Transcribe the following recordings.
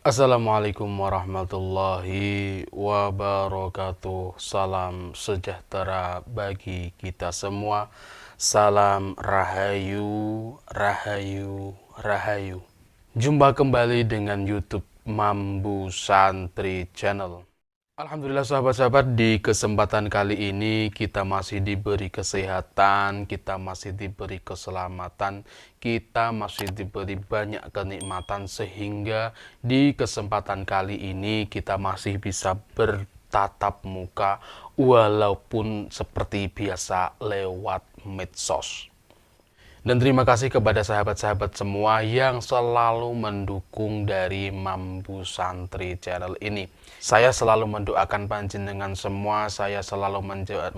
Assalamualaikum warahmatullahi wabarakatuh. Salam sejahtera bagi kita semua. Salam rahayu, rahayu, rahayu. Jumpa kembali dengan YouTube Mambu Santri Channel. Alhamdulillah sahabat-sahabat, di kesempatan kali ini kita masih diberi kesehatan, kita masih diberi keselamatan, kita masih diberi banyak kenikmatan, sehingga di kesempatan kali ini kita masih bisa bertatap muka walaupun seperti biasa lewat medsos. Dan terima kasih kepada sahabat-sahabat semua yang selalu mendukung dari Mambu Santri Channel ini. Saya selalu mendoakan panjenengan semua, saya selalu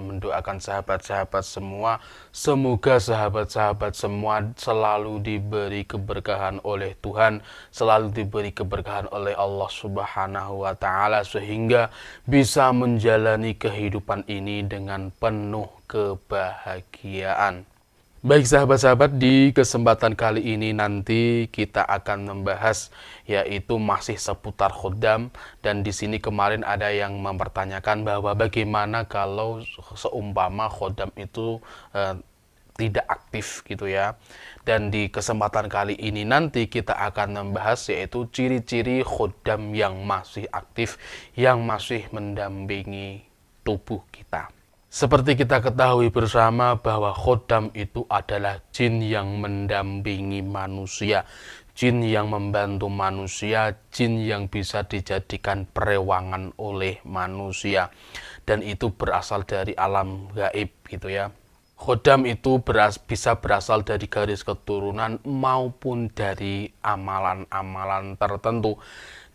mendoakan sahabat-sahabat semua. Semoga sahabat-sahabat semua selalu diberi keberkahan oleh Tuhan, selalu diberi keberkahan oleh Allah Subhanahu wa Ta'ala, sehingga bisa menjalani kehidupan ini dengan penuh kebahagiaan. Baik sahabat-sahabat, di kesempatan kali ini nanti kita akan membahas yaitu masih seputar khodam. Dan di sini kemarin ada yang mempertanyakan bahwa bagaimana kalau seumpama khodam itu tidak aktif gitu ya. Dan di kesempatan kali ini nanti kita akan membahas yaitu ciri-ciri khodam yang masih aktif, yang masih mendampingi tubuh kita. Seperti kita ketahui bersama bahwa khodam itu adalah jin yang mendampingi manusia, jin yang membantu manusia, jin yang bisa dijadikan perewangan oleh manusia. Dan itu berasal dari alam gaib gitu ya. Khodam itu bisa berasal dari garis keturunan maupun dari amalan-amalan tertentu.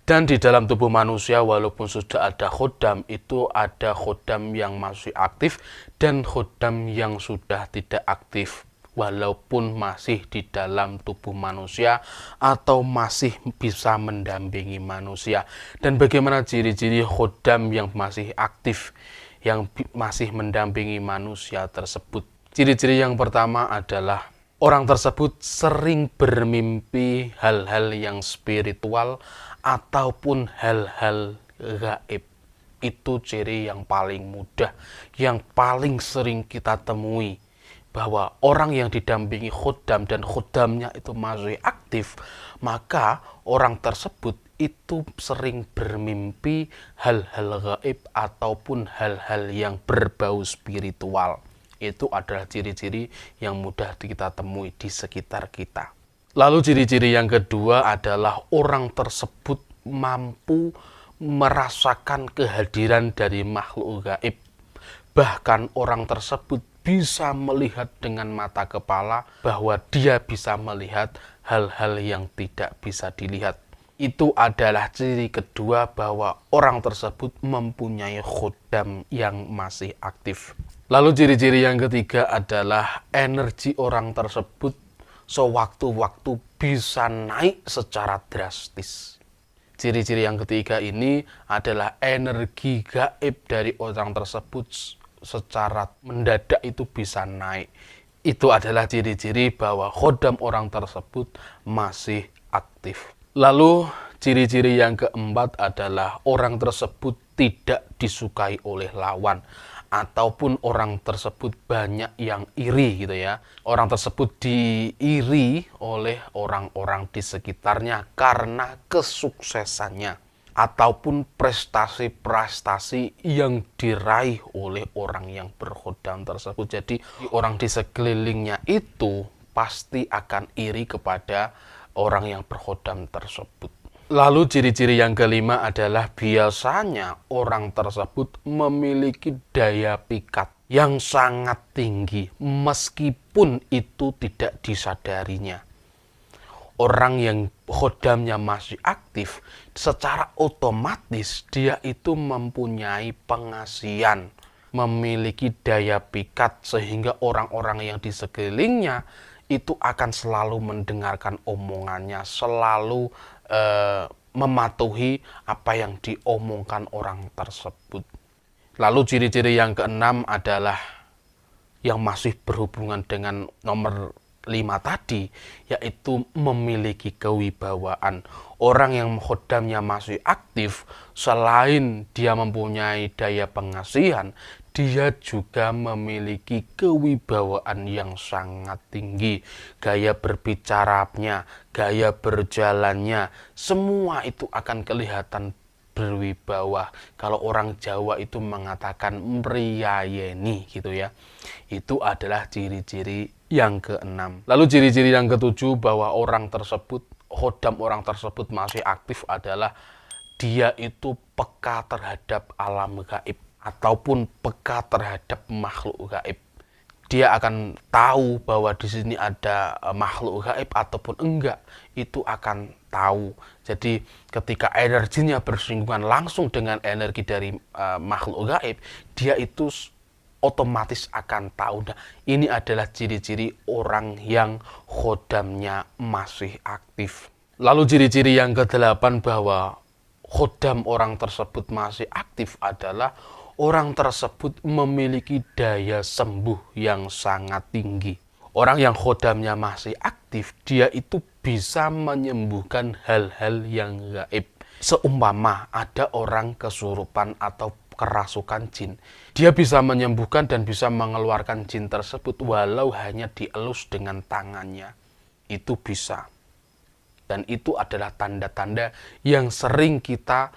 Dan di dalam tubuh manusia walaupun sudah ada khodam, itu ada khodam yang masih aktif dan khodam yang sudah tidak aktif walaupun masih di dalam tubuh manusia atau masih bisa mendampingi manusia. Dan bagaimana ciri-ciri khodam yang masih aktif, yang masih mendampingi manusia tersebut? Ciri-ciri yang pertama adalah orang tersebut sering bermimpi hal-hal yang spiritual ataupun hal-hal gaib. Itu ciri yang paling mudah, yang paling sering kita temui, bahwa orang yang didampingi khodam dan khodamnya itu masih aktif, maka orang tersebut itu sering bermimpi hal-hal gaib ataupun hal-hal yang berbau spiritual. Itu adalah ciri-ciri yang mudah kita temui di sekitar kita. Lalu ciri-ciri yang kedua adalah orang tersebut mampu merasakan kehadiran dari makhluk gaib. Bahkan orang tersebut bisa melihat dengan mata kepala bahwa dia bisa melihat hal-hal yang tidak bisa dilihat. Itu adalah ciri kedua bahwa orang tersebut mempunyai khodam yang masih aktif. Lalu ciri-ciri yang ketiga adalah energi orang tersebut sewaktu-waktu bisa naik secara drastis. Ciri-ciri yang ketiga ini adalah energi gaib dari orang tersebut secara mendadak itu bisa naik. Itu adalah ciri-ciri bahwa khodam orang tersebut masih aktif. Lalu ciri-ciri yang keempat adalah orang tersebut tidak disukai oleh lawan, ataupun orang tersebut banyak yang iri gitu ya. Orang tersebut diiri oleh orang-orang di sekitarnya karena kesuksesannya ataupun prestasi-prestasi yang diraih oleh orang yang berkhodam tersebut. Jadi orang di sekelilingnya itu pasti akan iri kepada orang yang berkhodam tersebut. Lalu ciri-ciri yang kelima adalah biasanya orang tersebut memiliki daya pikat yang sangat tinggi meskipun itu tidak disadarinya. Orang yang khodamnya masih aktif, secara otomatis dia itu mempunyai pengasihan, memiliki daya pikat, sehingga orang-orang yang di sekelilingnya itu akan selalu mendengarkan omongannya, selalu mematuhi apa yang diomongkan orang tersebut. Lalu ciri-ciri yang keenam adalah yang masih berhubungan dengan nomor 5 tadi, yaitu memiliki kewibawaan. Orang yang khodamnya masih aktif, selain dia mempunyai daya pengasihan, dia juga memiliki kewibawaan yang sangat tinggi. Gaya berbicaranya, gaya berjalannya, semua itu akan kelihatan berwibawa. Kalau orang Jawa itu mengatakan mriyayeni gitu ya. Itu adalah ciri-ciri yang keenam. Lalu ciri-ciri yang ketujuh bahwa orang tersebut, khodam orang tersebut masih aktif adalah dia itu peka terhadap alam gaib ataupun peka terhadap makhluk gaib. Dia akan tahu bahwa di sini ada makhluk gaib ataupun enggak, itu akan tahu. Jadi ketika energinya bersinggungan langsung dengan energi dari makhluk gaib, dia itu otomatis akan tahu. Nah, ini adalah ciri-ciri orang yang khodamnya masih aktif. Lalu ciri-ciri yang kedelapan bahwa khodam orang tersebut masih aktif adalah orang tersebut memiliki daya sembuh yang sangat tinggi. Orang yang khodamnya masih aktif, dia itu bisa menyembuhkan hal-hal yang gaib. Seumpama ada orang kesurupan atau kerasukan jin, dia bisa menyembuhkan dan bisa mengeluarkan jin tersebut walau hanya dielus dengan tangannya. Itu bisa. Dan itu adalah tanda-tanda yang sering kita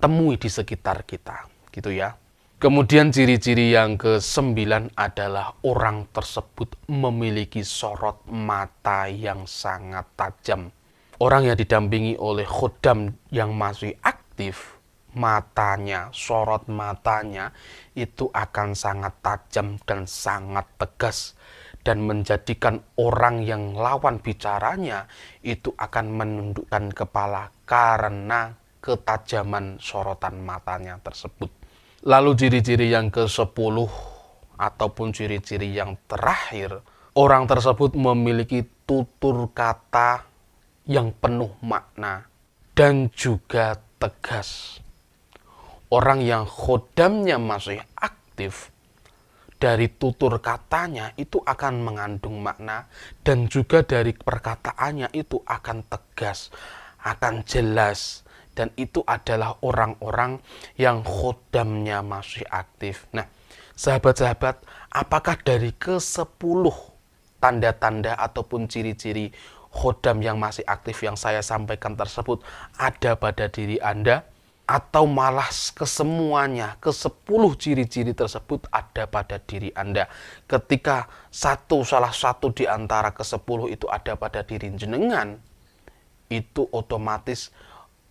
temui di sekitar kita. Gitu ya. Kemudian ciri-ciri yang ke-9 adalah orang tersebut memiliki sorot mata yang sangat tajam. Orang yang didampingi oleh khodam yang masih aktif, matanya, sorot matanya itu akan sangat tajam dan sangat tegas, dan menjadikan orang yang lawan bicaranya itu akan menundukkan kepala karena ketajaman sorotan matanya tersebut. Lalu ciri-ciri yang ke-10 ataupun ciri-ciri yang terakhir, orang tersebut memiliki tutur kata yang penuh makna dan juga tegas. Orang yang khodamnya masih aktif, dari tutur katanya itu akan mengandung makna, dan juga dari perkataannya itu akan tegas, akan jelas. Dan itu adalah orang-orang yang khodamnya masih aktif. Nah, sahabat-sahabat, apakah dari ke-10 tanda-tanda ataupun ciri-ciri khodam yang masih aktif yang saya sampaikan tersebut ada pada diri Anda? Atau malah kesemuanya, ke-10 ciri-ciri tersebut ada pada diri Anda? Ketika salah satu di antara ke-10 itu ada pada diri jenengan, itu otomatis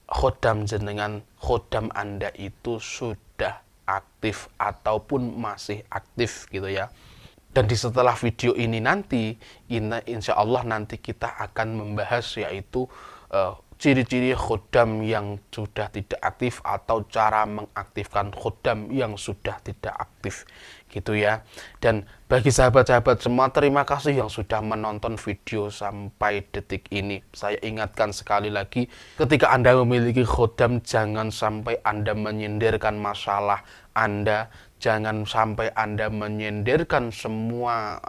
khodam jenengan, khodam Anda itu sudah aktif ataupun masih aktif gitu ya. Dan di setelah video ini nanti, insya Allah nanti kita akan membahas yaitu ciri-ciri khodam yang sudah tidak aktif atau cara mengaktifkan khodam yang sudah tidak aktif gitu ya. Dan bagi sahabat-sahabat semua, terima kasih yang sudah menonton video sampai detik ini. Saya ingatkan sekali lagi, ketika Anda memiliki khodam, jangan sampai Anda menyindirkan masalah Anda, jangan sampai Anda menyenderkan semua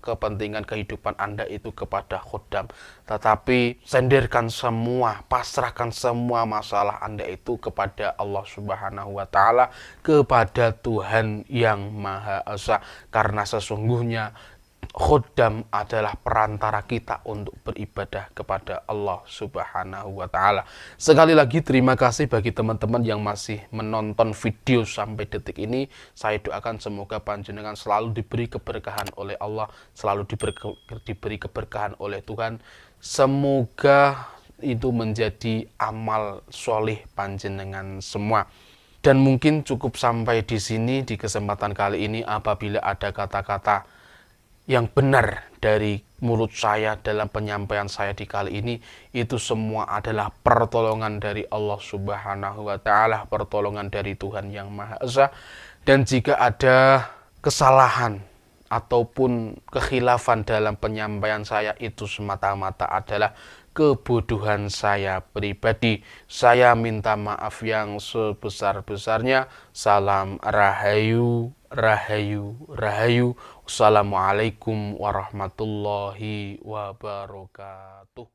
kepentingan kehidupan Anda itu kepada khodam. Tetapi senderkan semua, pasrahkan semua masalah Anda itu kepada Allah Subhanahu wa Ta'ala, kepada Tuhan yang Maha Esa. Karena sesungguhnya khodam adalah perantara kita untuk beribadah kepada Allah Subhanahu wa Ta'ala. Sekali lagi terima kasih bagi teman-teman yang masih menonton video sampai detik ini. Saya doakan semoga panjenengan selalu diberi keberkahan oleh Allah, selalu diberi keberkahan oleh Tuhan. Semoga itu menjadi amal soleh panjenengan semua. Dan mungkin cukup sampai di sini di kesempatan kali ini. Apabila ada kata-kata yang benar dari mulut saya dalam penyampaian saya di kali ini, itu semua adalah pertolongan dari Allah Subhanahu wa Ta'ala, pertolongan dari Tuhan yang Maha Esa. Dan jika ada kesalahan ataupun kekhilafan dalam penyampaian saya, itu semata-mata adalah kebodohan saya pribadi. Saya minta maaf yang sebesar-besarnya. Salam Rahayu, Rahayu, Rahayu. Wassalamualaikum warahmatullahi wabarakatuh.